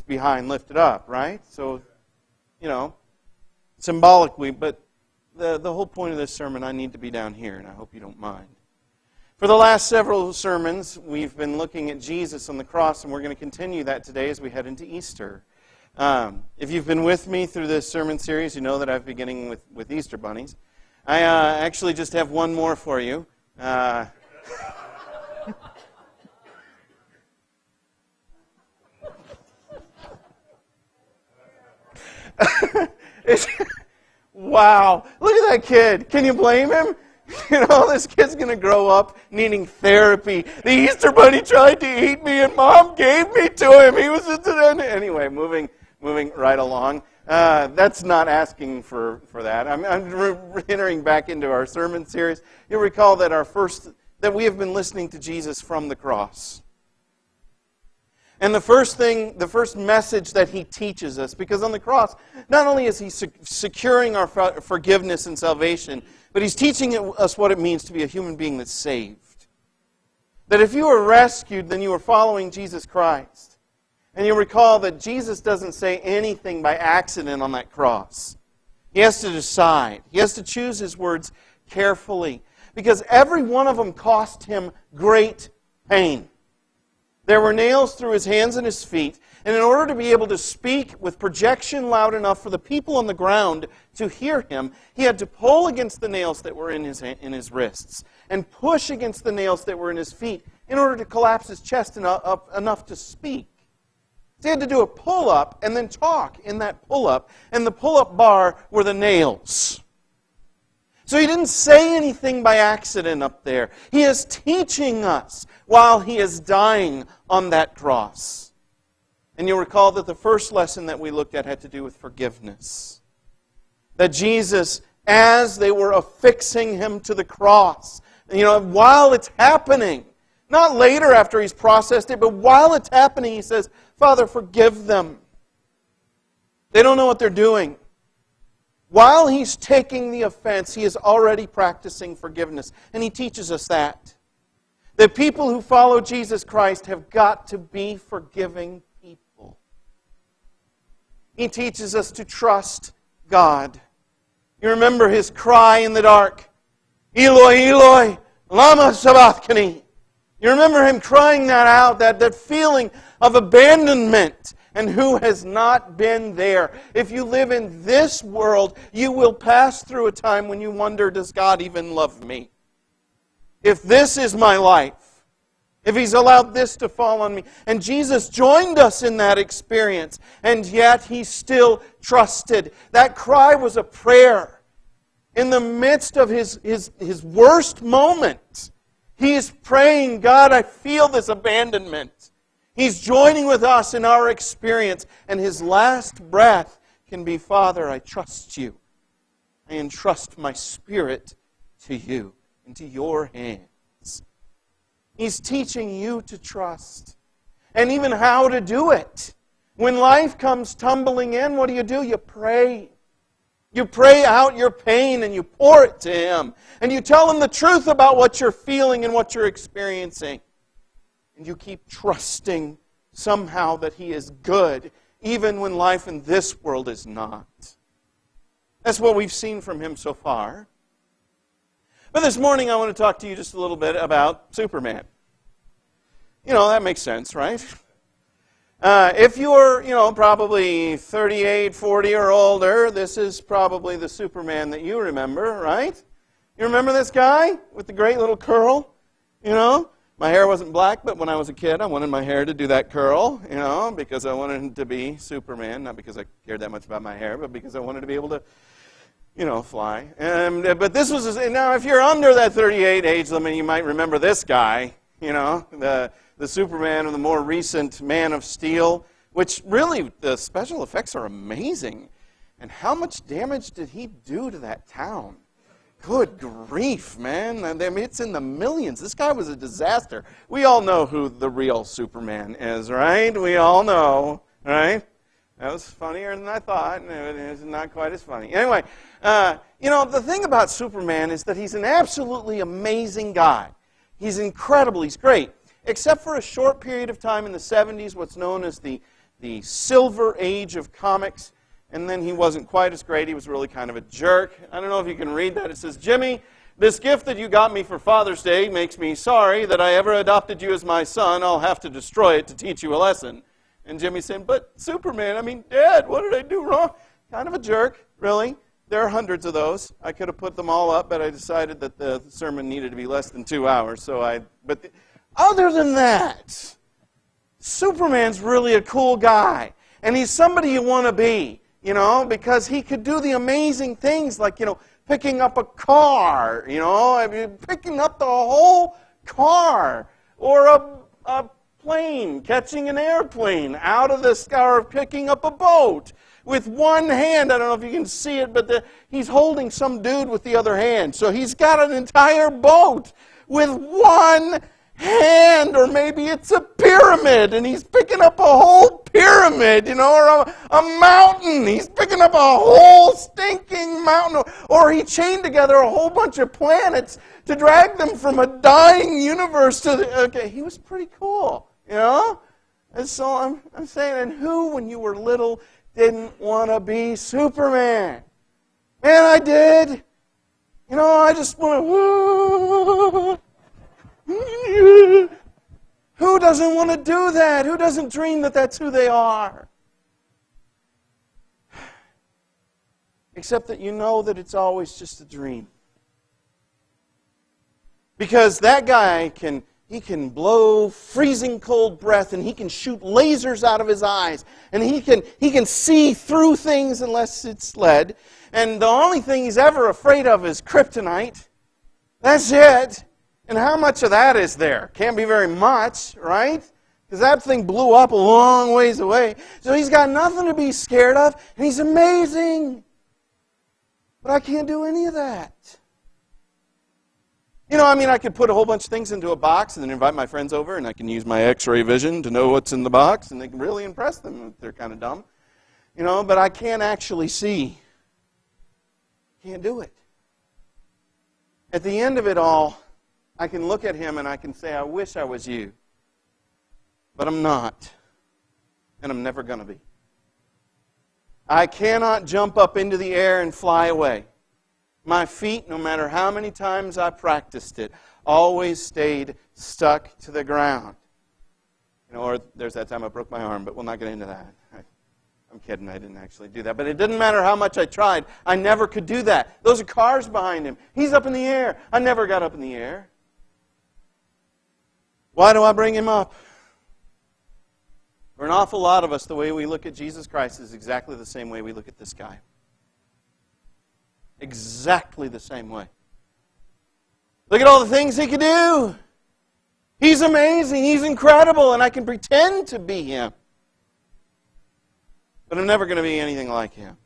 to be high and lifted up, right? So, symbolically, but the whole point of this sermon, I need to be down here, and I hope you don't mind. For the last several sermons, we've been looking at Jesus on the cross, and we're going to continue that today as we head into Easter. If you've been with me through this sermon series, you know that I've been beginning with Easter bunnies. I actually just have one more for you. Wow, look at that kid. Can you blame him? This kid's going to grow up needing therapy. The Easter Bunny tried to eat me and Mom gave me to him. He was just anyway, moving right along. That's not asking for that. I'm entering back into our sermon series. You'll recall that we have been listening to Jesus from the cross. And the first message that he teaches us, because on the cross, not only is he securing our forgiveness and salvation, but he's teaching us what it means to be a human being that's saved. That if you were rescued, then you were following Jesus Christ. And you'll recall that Jesus doesn't say anything by accident on that cross. He has to decide. He has to choose his words carefully, because every one of them cost him great pain. There were nails through his hands and his feet, and in order to be able to speak with projection loud enough for the people on the ground to hear him, he had to pull against the nails that were in his wrists and push against the nails that were in his feet in order to collapse his chest up enough to speak. So he had to do a pull-up and then talk in that pull-up, and the pull-up bar were the nails. So he didn't say anything by accident up there. He is teaching us while he is dying on that cross. And you'll recall that the first lesson that we looked at had to do with forgiveness. That Jesus, as they were affixing him to the cross, while it's happening, not later after he's processed it, but while it's happening, he says, Father, forgive them. They don't know what they're doing. While he's taking the offense, he is already practicing forgiveness. And he teaches us that. The people who follow Jesus Christ have got to be forgiving people. He teaches us to trust God. You remember his cry in the dark, Eloi, Eloi, lama sabachthani. You remember him crying that out, that feeling of abandonment. And who has not been there? If you live in this world, you will pass through a time when you wonder, does God even love me? If this is my life, if he's allowed this to fall on me. And Jesus joined us in that experience, and yet he still trusted. That cry was a prayer. In the midst of his worst moment, he is praying, God, I feel this abandonment. He's joining with us in our experience, and his last breath can be, Father, I trust you. I entrust my spirit to you, into your hands. He's teaching you to trust, and even how to do it. When life comes tumbling in, what do? You pray. You pray out your pain, and you pour it to him. And you tell him the truth about what you're feeling and what you're experiencing. And you keep trusting somehow that he is good, even when life in this world is not. That's what we've seen from him so far. But this morning I want to talk to you just a little bit about Superman. That makes sense, right? If you're, probably 38, 40 or older, this is probably the Superman that you remember, right? You remember this guy with the great little curl? My hair wasn't black, but when I was a kid, I wanted my hair to do that curl, because I wanted him to be Superman. Not because I cared that much about my hair, but because I wanted to be able to, fly. But this was, now if you're under that 38 age limit, you might remember this guy, the Superman of the more recent Man of Steel, which really, the special effects are amazing. And how much damage did he do to that town? Good grief, man. I mean, it's in the millions. This guy was a disaster. We all know who the real Superman is, right? We all know, right? That was funnier than I thought. It's not quite as funny. Anyway, the thing about Superman is that he's an absolutely amazing guy. He's incredible. He's great. Except for a short period of time in the 70s, what's known as the the silver age of comics, and then he wasn't quite as great. He was really kind of a jerk. I don't know if you can read that. It says, Jimmy, this gift that you got me for Father's Day makes me sorry that I ever adopted you as my son. I'll have to destroy it to teach you a lesson. And Jimmy's saying, but Superman, I mean, Dad, what did I do wrong? Kind of a jerk, really. There are hundreds of those. I could have put them all up, but I decided that the sermon needed to be less than 2 hours. Other than that, Superman's really a cool guy. And he's somebody you want to be, because he could do the amazing things like, picking up a car, picking up the whole car, or a plane, catching an airplane out of the sky, or picking up a boat with one hand. I don't know if you can see it, but he's holding some dude with the other hand. So he's got an entire boat with one hand, or maybe it's a pyramid, and he's picking up a whole pyramid, or a mountain. He's picking up a whole stinking mountain, or he chained together a whole bunch of planets to drag them from a dying universe to okay, he was pretty cool, And so I'm saying, and who, when you were little, didn't want to be Superman? Man, I did. I just want to. Who doesn't want to do that? Who doesn't dream that that's who they are? Except that you know that it's always just a dream. Because that guy he can blow freezing cold breath, and he can shoot lasers out of his eyes, and he can see through things unless it's lead. And the only thing he's ever afraid of is kryptonite. That's it. And how much of that is there? Can't be very much, right? Because that thing blew up a long ways away. So he's got nothing to be scared of, and he's amazing. But I can't do any of that. I could put a whole bunch of things into a box and then invite my friends over, and I can use my X-ray vision to know what's in the box, and they can really impress them if they're kind of dumb. But I can't actually see. Can't do it. At the end of it all, I can look at him and I can say, I wish I was you. But I'm not. And I'm never going to be. I cannot jump up into the air and fly away. My feet, no matter how many times I practiced it, always stayed stuck to the ground. Or there's that time I broke my arm, but we'll not get into that. I'm kidding, I didn't actually do that. But it didn't matter how much I tried. I never could do that. Those are cars behind him. He's up in the air. I never got up in the air. Why do I bring him up? For an awful lot of us, the way we look at Jesus Christ is exactly the same way we look at this guy. Exactly the same way. Look at all the things he could do. He's amazing. He's incredible. And I can pretend to be him. But I'm never going to be anything like him.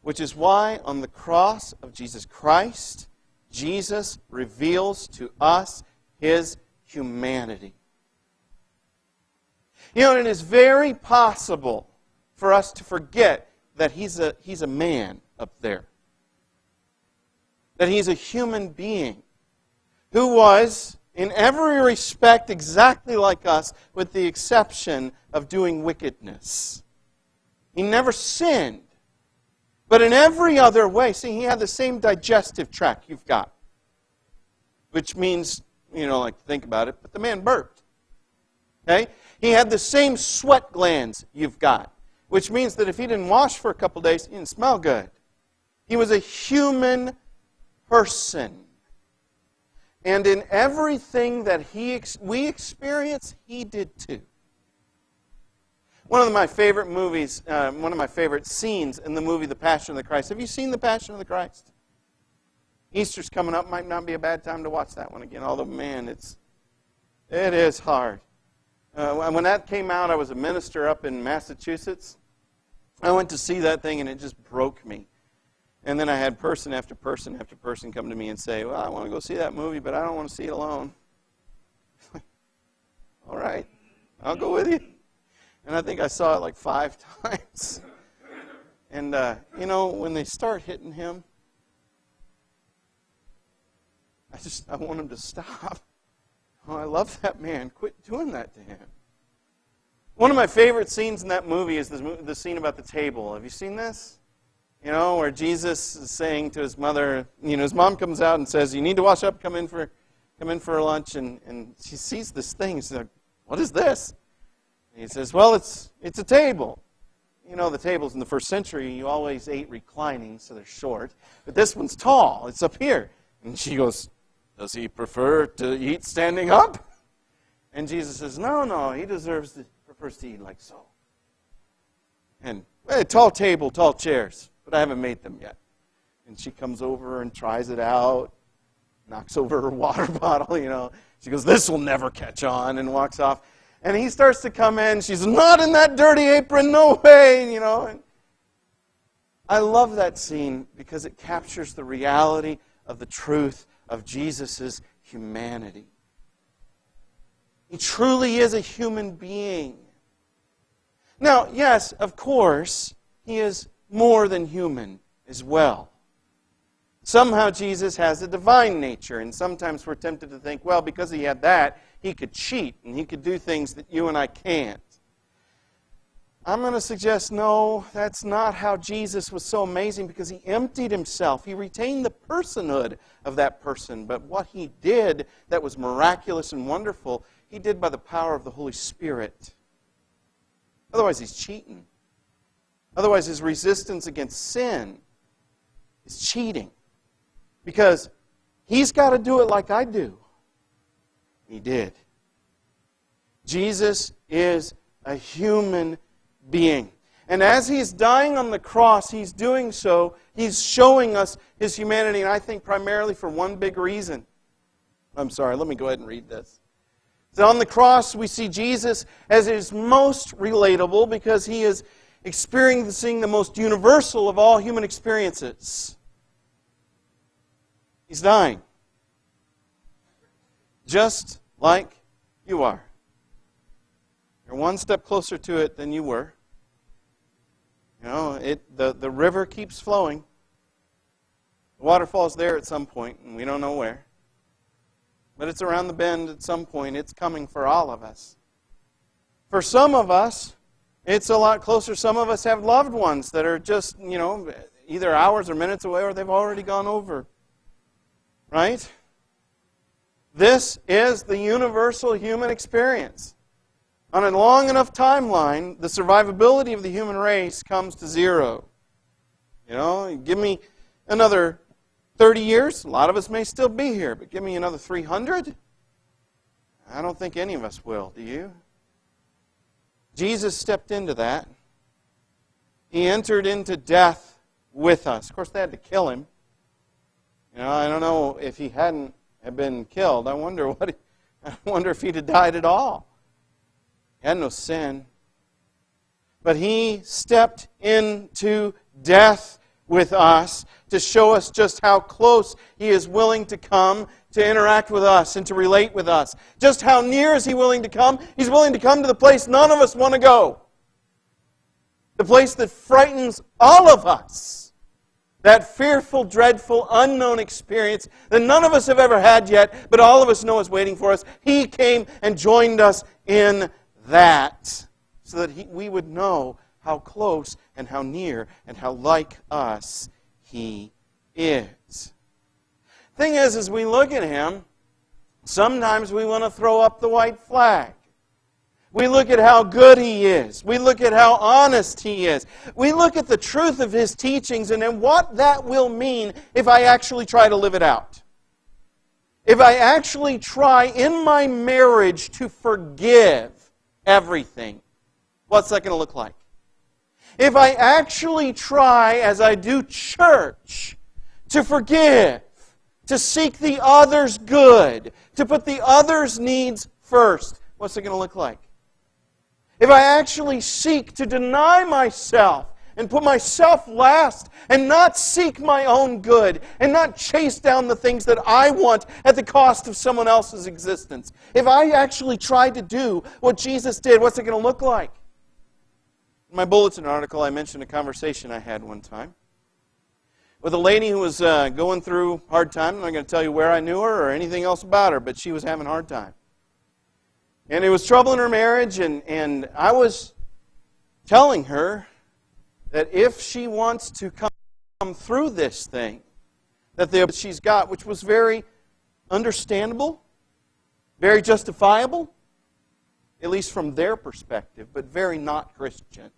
Which is why on the cross of Jesus Christ, Jesus reveals to us His humanity. It is very possible for us to forget that He's a man up there. That He's a human being who was, in every respect, exactly like us, with the exception of doing wickedness. He never sinned. But in every other way, see, He had the same digestive tract you've got. Which means, think about it, but the man burped. Okay? He had the same sweat glands you've got. Which means that if he didn't wash for a couple days, he didn't smell good. He was a human person. And in everything that we experience, He did too. One of my favorite movies, one of my favorite scenes in the movie The Passion of the Christ. Have you seen The Passion of the Christ? Easter's coming up. Might not be a bad time to watch that one again. Although, man, it is hard. When that came out, I was a minister up in Massachusetts. I went to see that thing, and it just broke me. And then I had person after person after person come to me and say, well, I want to go see that movie, but I don't want to see it alone. All right, I'll go with you. And I think I saw it like 5 times. And, when they start hitting him, I want him to stop. Oh, I love that man. Quit doing that to him. One of my favorite scenes in that movie is the scene about the table. Have you seen this? Where Jesus is saying to his mother, his mom comes out and says, "You need to wash up, come in for lunch," and she sees this thing. She's like, "What is this?" And he says, "Well, it's a table." The tables in the first century, you always ate reclining, so they're short. But this one's tall. It's up here. And she goes, "Does he prefer to eat standing up?" And Jesus says, No, he prefers to eat like so. And tall table, tall chairs, but I haven't made them yet. And she comes over and tries it out, knocks over her water bottle, She goes, "This will never catch on," and walks off. And he starts to come in. She's, "Not in that dirty apron, no way," And I love that scene because it captures the reality of the truth of Jesus' humanity. He truly is a human being. Now, yes, of course, he is more than human as well. Somehow Jesus has a divine nature, and sometimes we're tempted to think, well, because he had that, he could cheat, and he could do things that you and I can't. I'm going to suggest, no, that's not how Jesus was so amazing, because he emptied himself. He retained the personhood of that person, but what he did that was miraculous and wonderful, he did by the power of the Holy Spirit. Otherwise, he's cheating. Otherwise, his resistance against sin is cheating. Because he's got to do it like I do. He did. Jesus is a human being. And as he's dying on the cross, he's doing so, he's showing us his humanity, and I think primarily for one big reason. I'm sorry, let me go ahead and read this. So on the cross, we see Jesus as is most relatable because he is experiencing the most universal of all human experiences. He's dying. Just like you are. You're one step closer to it than you were. The river keeps flowing. The waterfall's there at some point, and we don't know where. But it's around the bend at some point. It's coming for all of us. For some of us, it's a lot closer. Some of us have loved ones that are just, either hours or minutes away, or they've already gone over. Right? This is the universal human experience. On a long enough timeline, the survivability of the human race comes to zero. Give me another 30 years, a lot of us may still be here, but give me another 300? I don't think any of us will, do you? Jesus stepped into that. He entered into death with us. Of course, they had to kill him. I don't know if he hadn't have been killed. I wonder if he'd have died at all. He had no sin. But he stepped into death with us to show us just how close he is willing to come to interact with us and to relate with us. Just how near is he willing to come? He's willing to come to the place none of us want to go. The place that frightens all of us. That fearful, dreadful, unknown experience that none of us have ever had yet, but all of us know is waiting for us. He came and joined us in that so that we would know how close and how near and how like us he is. Thing is, as we look at him, sometimes we want to throw up the white flag. We look at how good he is. We look at how honest he is. We look at the truth of his teachings and then what that will mean if I actually try to live it out. If I actually try in my marriage to forgive everything, what's that going to look like? If I actually try, as I do church, to forgive, to seek the other's good, to put the other's needs first, what's it going to look like? If I actually seek to deny myself and put myself last and not seek my own good and not chase down the things that I want at the cost of someone else's existence, if I actually try to do what Jesus did, what's it going to look like? In my bulletin article, I mentioned a conversation I had one time with a lady who was going through hard time. I'm not going to tell you where I knew her or anything else about her, but she was having a hard time. And it was trouble in her marriage, and I was telling her that if she wants to come through this thing, that she's got, which was very understandable, very justifiable, at least from their perspective, but very not Christian.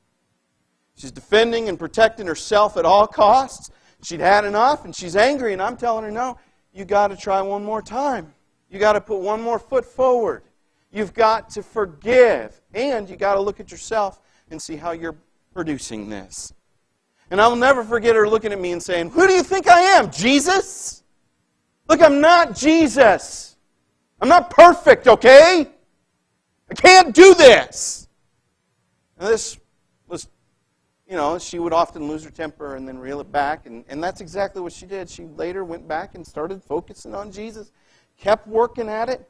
She's defending and protecting herself at all costs. She'd had enough, and she's angry, and I'm telling her, no, you got to try one more time. You got to put one more foot forward. You've got to forgive, and you got to look at yourself and see how you're producing this. And I will never forget her looking at me and saying, who do you think I am, Jesus? Look, I'm not Jesus. I'm not perfect, okay? I can't do this. And this was, she would often lose her temper and then reel it back. And that's exactly what she did. She later went back and started focusing on Jesus, kept working at it.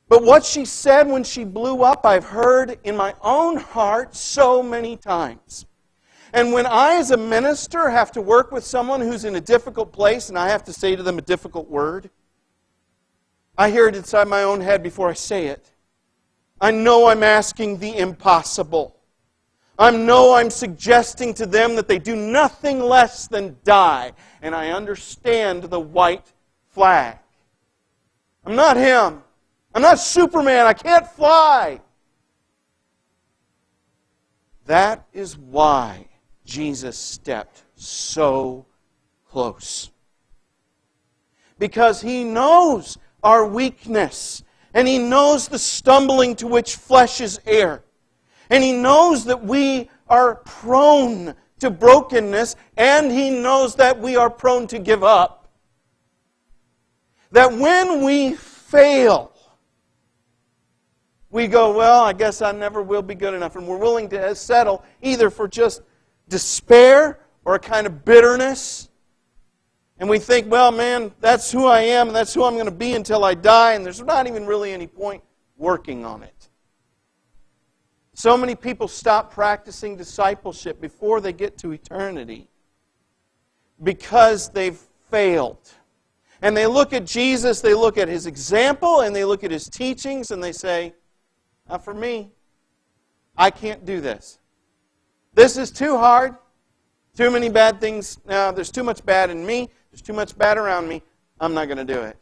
But what she said when she blew up, I've heard in my own heart so many times. And when I, as a minister, have to work with someone who's in a difficult place and I have to say to them a difficult word, I hear it inside my own head before I say it. I know I'm asking the impossible. I know I'm suggesting to them that they do nothing less than die. And I understand the white flag. I'm not him. I'm not Superman. I can't fly. That is why Jesus stepped so close. Because He knows our weakness. And He knows the stumbling to which flesh is heir. And He knows that we are prone to brokenness. And He knows that we are prone to give up. That when we fail, we go, well, I guess I never will be good enough. And we're willing to settle either for just despair or a kind of bitterness. And we think, well, man, that's who I am and that's who I'm going to be until I die. And there's not even really any point working on it. So many people stop practicing discipleship before they get to eternity because they've failed. And they look at Jesus, they look at His example, and they look at His teachings, and they say, not for me. I can't do this. This is too hard. Too many bad things. Now, there's too much bad in me. There's too much bad around me. I'm not going to do it.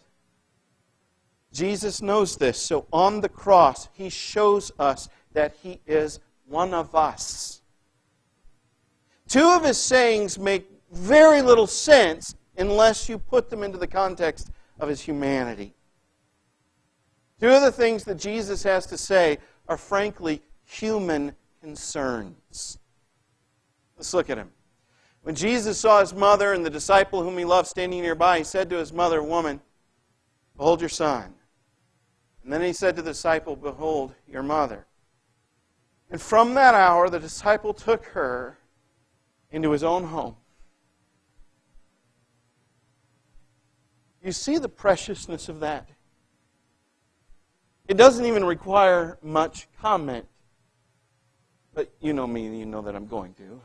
Jesus knows this. So on the cross, He shows us that He is one of us. Two of His sayings make very little sense unless you put them into the context of His humanity. Two of the things that Jesus has to say are frankly human concerns. Let's look at Him. When Jesus saw His mother and the disciple whom He loved standing nearby, He said to His mother, "Woman, behold your son." And then He said to the disciple, "Behold your mother." And from that hour, the disciple took her into his own home. You see the preciousness of that? It doesn't even require much comment. But you know me, and you know that I'm going to.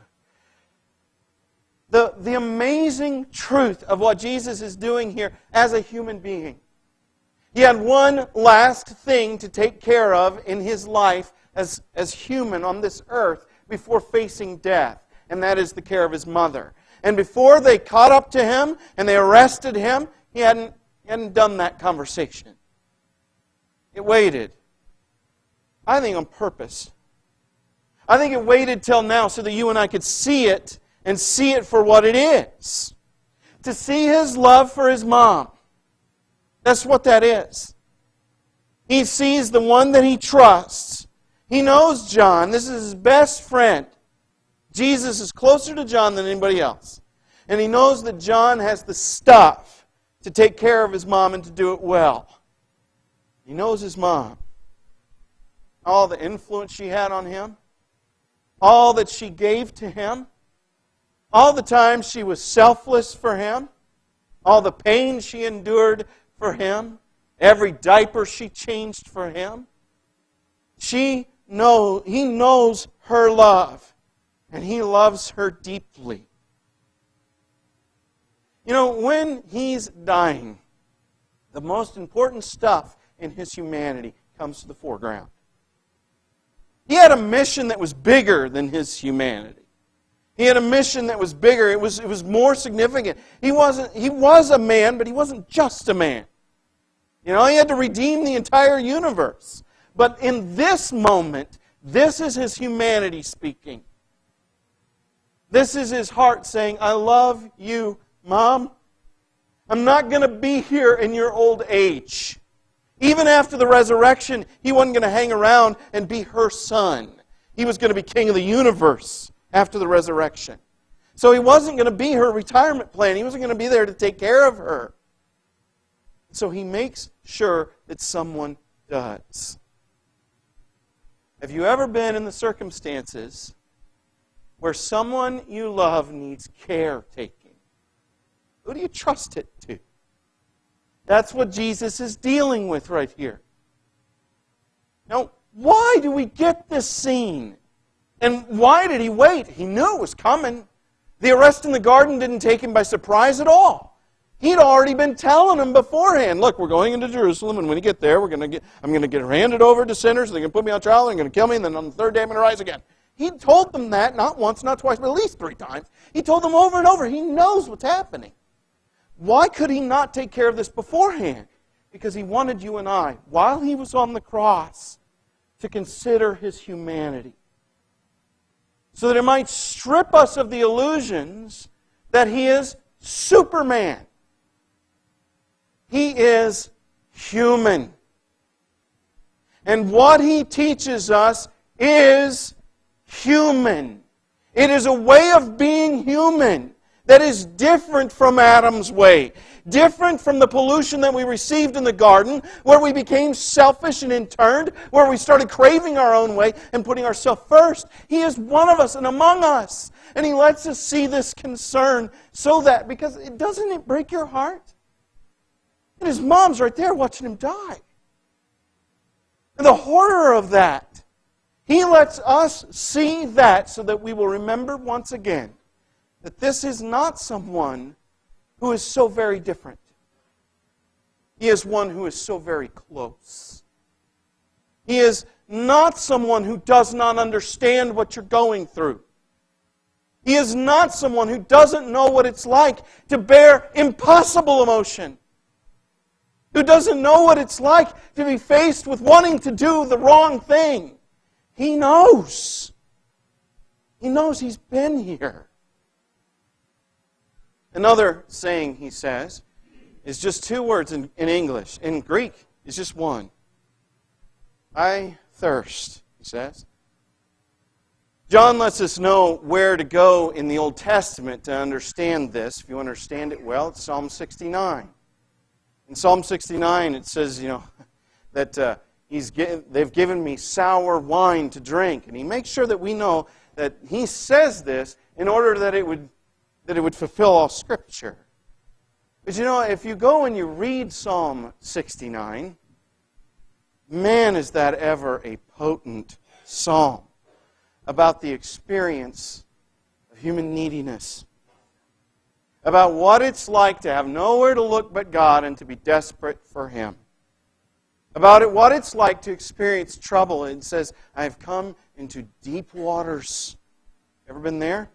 The amazing truth of what Jesus is doing here as a human being. He had one last thing to take care of in His life as human on this earth before facing death, and that is the care of His mother. And before they caught up to Him and they arrested Him, He hadn't done that conversation. It waited. I think on purpose. I think it waited till now so that you and I could see it and see it for what it is. To see His love for His mom. That's what that is. He sees the one that He trusts. He knows John. This is His best friend. Jesus is closer to John than anybody else. And He knows that John has the stuff to take care of his mom and to do it well. He knows his mom. All the influence she had on him. All that she gave to him. All the time she was selfless for him. All the pain she endured for him. Every diaper she changed for him. He knows her love. And He loves her deeply. You know, when He's dying, the most important stuff in His humanity comes to the foreground. He had a mission that was bigger than his humanity. He had a mission that was bigger. It was more significant. He was a man, but he wasn't just a man. He had to redeem the entire universe. But in this moment, this is his humanity speaking. This is his heart saying, I love you, Mom. I'm not going to be here in your old age. Even after the resurrection, he wasn't going to hang around and be her son. He was going to be king of the universe after the resurrection. So he wasn't going to be her retirement plan. He wasn't going to be there to take care of her. So he makes sure that someone does. Have you ever been in the circumstances where someone you love needs caretaking? Who do you trust it to? That's what Jesus is dealing with right here. Now, why do we get this scene? And why did he wait? He knew it was coming. The arrest in the garden didn't take him by surprise at all. He'd already been telling them beforehand, look, we're going into Jerusalem, and when you get there, I'm going to get handed over to sinners, they're going to put me on trial, they're going to kill me, and then on the third day I'm going to rise again. He told them that not once, not twice, but at least 3 times. He told them over and over. He knows what's happening. Why could he not take care of this beforehand? Because he wanted you and I, while he was on the cross, to consider his humanity. So that it might strip us of the illusions that he is Superman. He is human. And what he teaches us is human. It is a way of being human that is different from Adam's way. Different from the pollution that we received in the garden, where we became selfish and interned, where we started craving our own way and putting ourselves first. He is one of us and among us. And he lets us see this concern so that, because doesn't it break your heart? And his mom's right there watching him die. And the horror of that. He lets us see that so that we will remember once again that this is not someone who is so very different. He is one who is so very close. He is not someone who does not understand what you're going through. He is not someone who doesn't know what it's like to bear impossible emotion. Who doesn't know what it's like to be faced with wanting to do the wrong thing. He knows. He knows he's been here. Another saying, he says, is just 2 words in English. In Greek, it's just one. I thirst, he says. John lets us know where to go in the Old Testament to understand this. If you understand it well, it's Psalm 69. In Psalm 69, it says, that they've given me sour wine to drink. And he makes sure that we know that he says this in order that it would fulfill all Scripture. But if you go and you read Psalm 69, man, is that ever a potent psalm about the experience of human neediness. About what it's like to have nowhere to look but God and to be desperate for Him. About what it's like to experience trouble. It says, I have come into deep waters. Ever been there?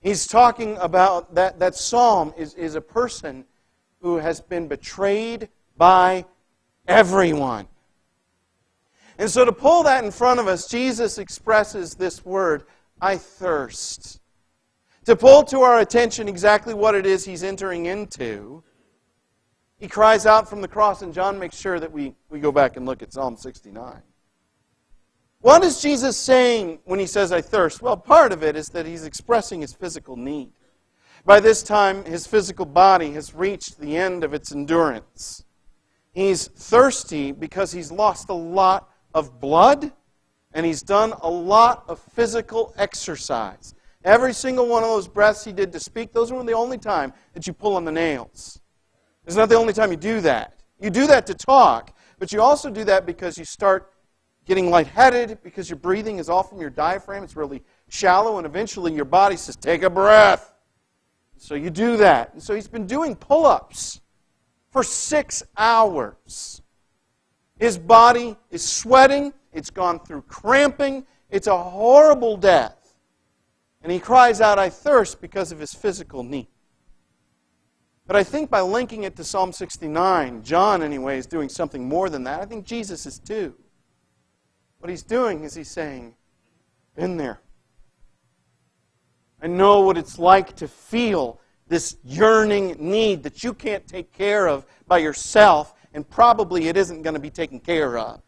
He's talking about that psalm is a person who has been betrayed by everyone. And so to pull that in front of us, Jesus expresses this word, I thirst. To pull to our attention exactly what it is he's entering into, he cries out from the cross, and John makes sure that we go back and look at Psalm 69. What is Jesus saying when he says, I thirst? Well, part of it is that he's expressing his physical need. By this time, his physical body has reached the end of its endurance. He's thirsty because he's lost a lot of blood, and he's done a lot of physical exercise. Every single one of those breaths he did to speak, those were the only time that you pull on the nails. It's not the only time you do that. You do that to talk, but you also do that because you start getting lightheaded, because your breathing is all from your diaphragm. It's really shallow, and eventually your body says, take a breath. So you do that. And so he's been doing pull-ups for 6 hours. His body is sweating. It's gone through cramping. It's a horrible death. And he cries out, I thirst, because of his physical need. But I think by linking it to Psalm 69, John, anyway, is doing something more than that. I think Jesus is too. What he's doing is he's saying, been there. I know what it's like to feel this yearning need that you can't take care of by yourself, and probably it isn't going to be taken care of.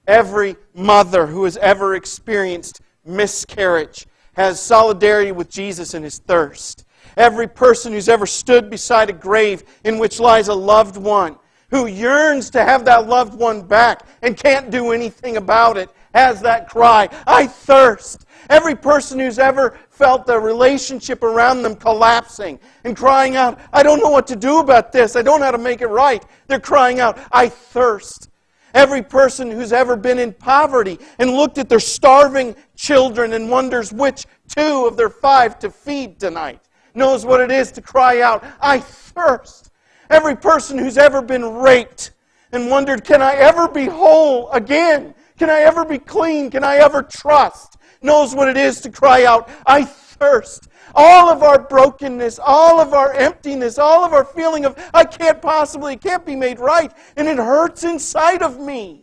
Every mother who has ever experienced miscarriage has solidarity with Jesus in his thirst. Every person who's ever stood beside a grave in which lies a loved one, who yearns to have that loved one back and can't do anything about it, has that cry, I thirst. Every person who's ever felt the relationship around them collapsing and crying out, I don't know what to do about this. I don't know how to make it right. They're crying out, I thirst. Every person who's ever been in poverty and looked at their starving children and wonders which 2 of their 5 to feed tonight knows what it is to cry out, I thirst. Every person who's ever been raped and wondered, can I ever be whole again? Can I ever be clean? Can I ever trust? Knows what it is to cry out, I thirst. All of our brokenness, all of our emptiness, all of our feeling of, I can't possibly, it can't be made right, and it hurts inside of me.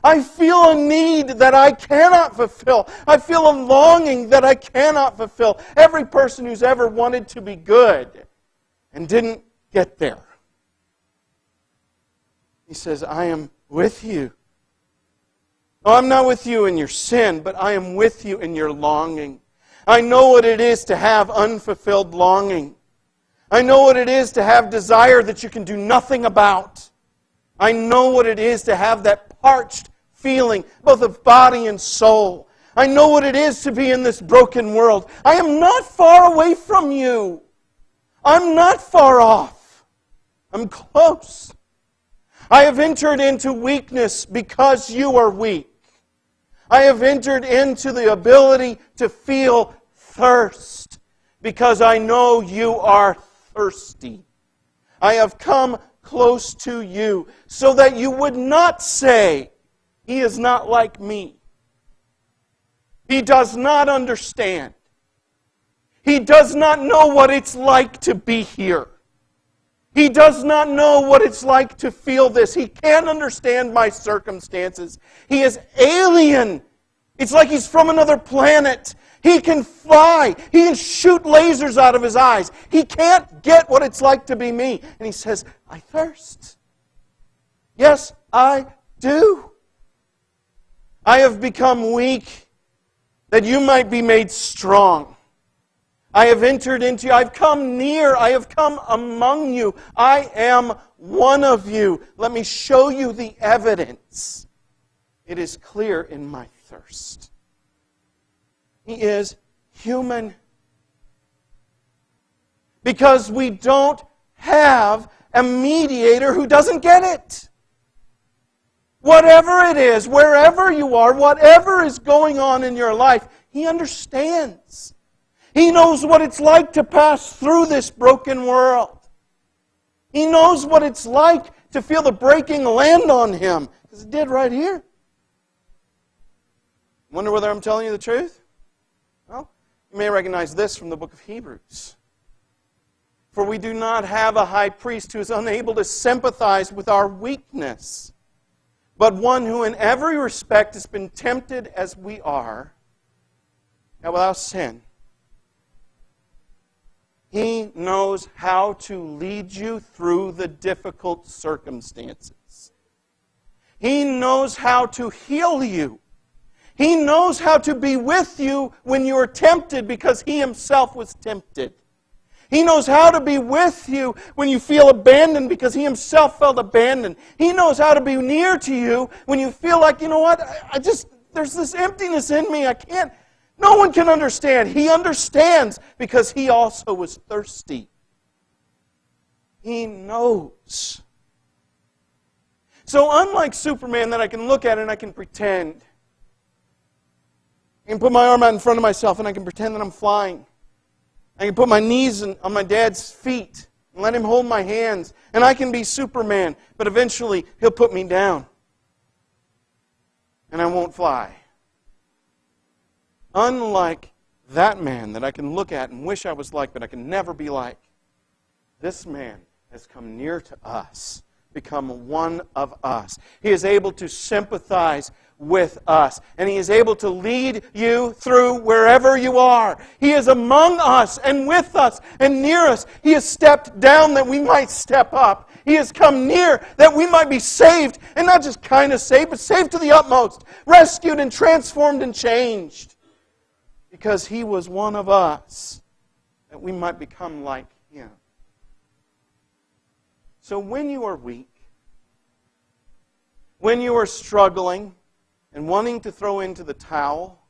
I feel a need that I cannot fulfill. I feel a longing that I cannot fulfill. Every person who's ever wanted to be good and didn't get there. He says, I am with you. Oh, I'm not with you in your sin, but I am with you in your longing. I know what it is to have unfulfilled longing. I know what it is to have desire that you can do nothing about. I know what it is to have that parched feeling, both of body and soul. I know what it is to be in this broken world. I am not far away from you. I'm not far off. I'm close. I have entered into weakness because you are weak. I have entered into the ability to feel thirst because I know you are thirsty. I have come close to you so that you would not say, he is not like me. He does not understand. He does not know what it's like to be here. He does not know what it's like to feel this. He can't understand my circumstances. He is alien. It's like he's from another planet. He can fly. He can shoot lasers out of his eyes. He can't get what it's like to be me. And he says, I thirst. Yes, I do. I have become weak that you might be made strong. I have entered into you. I've come near. I have come among you. I am one of you. Let me show you the evidence. It is clear in my thirst. He is human. Because we don't have a mediator who doesn't get it. Whatever it is, wherever you are, whatever is going on in your life, He understands. He knows what it's like to pass through this broken world. He knows what it's like to feel the breaking land on him, because it did right here. Wonder whether I'm telling you the truth? Well, you may recognize this from the book of Hebrews. For we do not have a high priest who is unable to sympathize with our weakness, but one who in every respect has been tempted as we are, yet without sin. He knows how to lead you through the difficult circumstances. He knows how to heal you. He knows how to be with you when you are tempted because He Himself was tempted. He knows how to be with you when you feel abandoned because He Himself felt abandoned. He knows how to be near to you when you feel like, you know what, there's this emptiness in me, I can't. No one can understand. He understands because He also was thirsty. He knows. So unlike Superman that I can look at and I can pretend, I can put my arm out in front of myself and I can pretend that I'm flying. I can put my knees on my dad's feet and let Him hold my hands. And I can be Superman, but eventually He'll put me down. And I won't fly. Unlike that man that I can look at and wish I was like, but I can never be like, this man has come near to us, become one of us. He is able to sympathize with us, and He is able to lead you through wherever you are. He is among us and with us and near us. He has stepped down that we might step up. He has come near that we might be saved, and not just kind of saved, but saved to the utmost, rescued and transformed and changed. Because He was one of us, that we might become like Him. So when you are weak, when you are struggling and wanting to throw in the towel,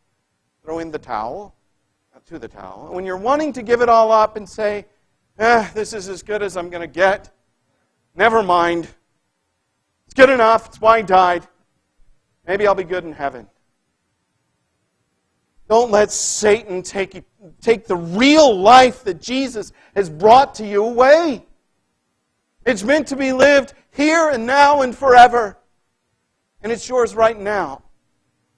not to the towel, when you're wanting to give it all up and say, this is as good as I'm going to get, never mind, it's good enough, it's why He died, maybe I'll be good in heaven. Don't let Satan take the real life that Jesus has brought to you away. It's meant to be lived here and now and forever. And it's yours right now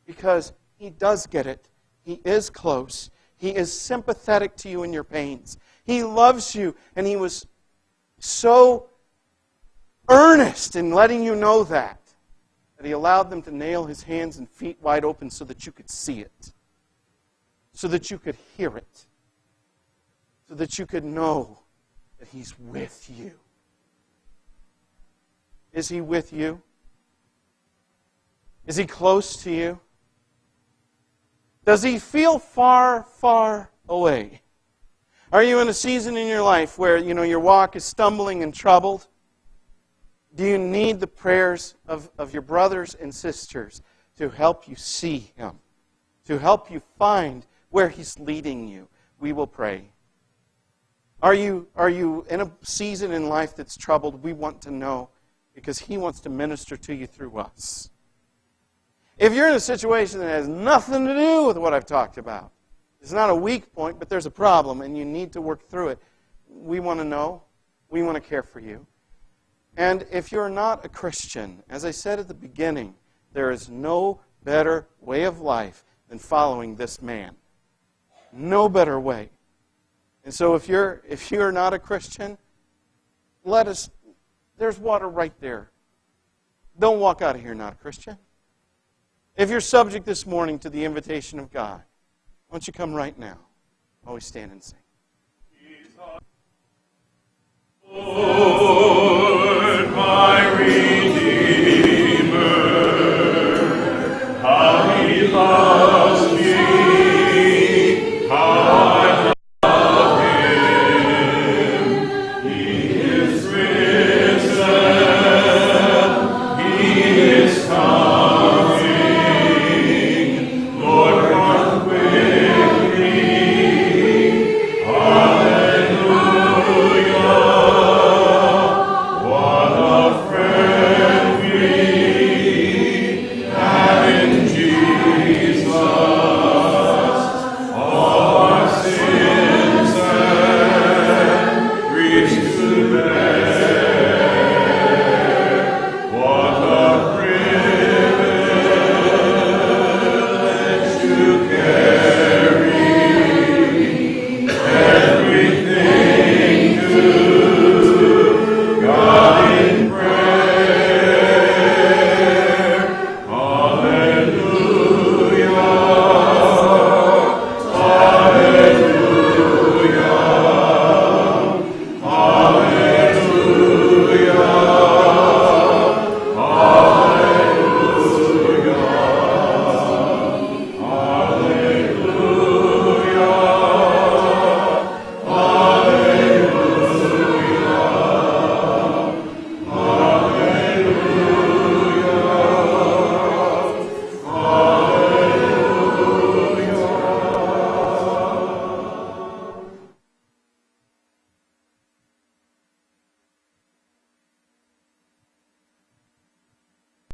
because He does get it. He is close. He is sympathetic to you in your pains. He loves you, and He was so earnest in letting you know that He allowed them to nail His hands and feet wide open so that you could see it, so that you could hear it, so that you could know that He's with you. Is He with you? Is He close to you? Does He feel far, far away? Are you in a season in your life where your walk is stumbling and troubled? Do you need the prayers of your brothers and sisters to help you see Him, to help you find where He's leading you? We will pray. Are you in a season in life that's troubled? We want to know, because He wants to minister to you through us. If you're in a situation that has nothing to do with what I've talked about, it's not a weak point, but there's a problem and you need to work through it, we want to know. We want to care for you. And if you're not a Christian, as I said at the beginning, there is no better way of life than following this man. No better way. And so if you're not a Christian, there's water right there. Don't walk out of here not a Christian. If you're subject this morning to the invitation of God, why don't you come right now while we stand and sing.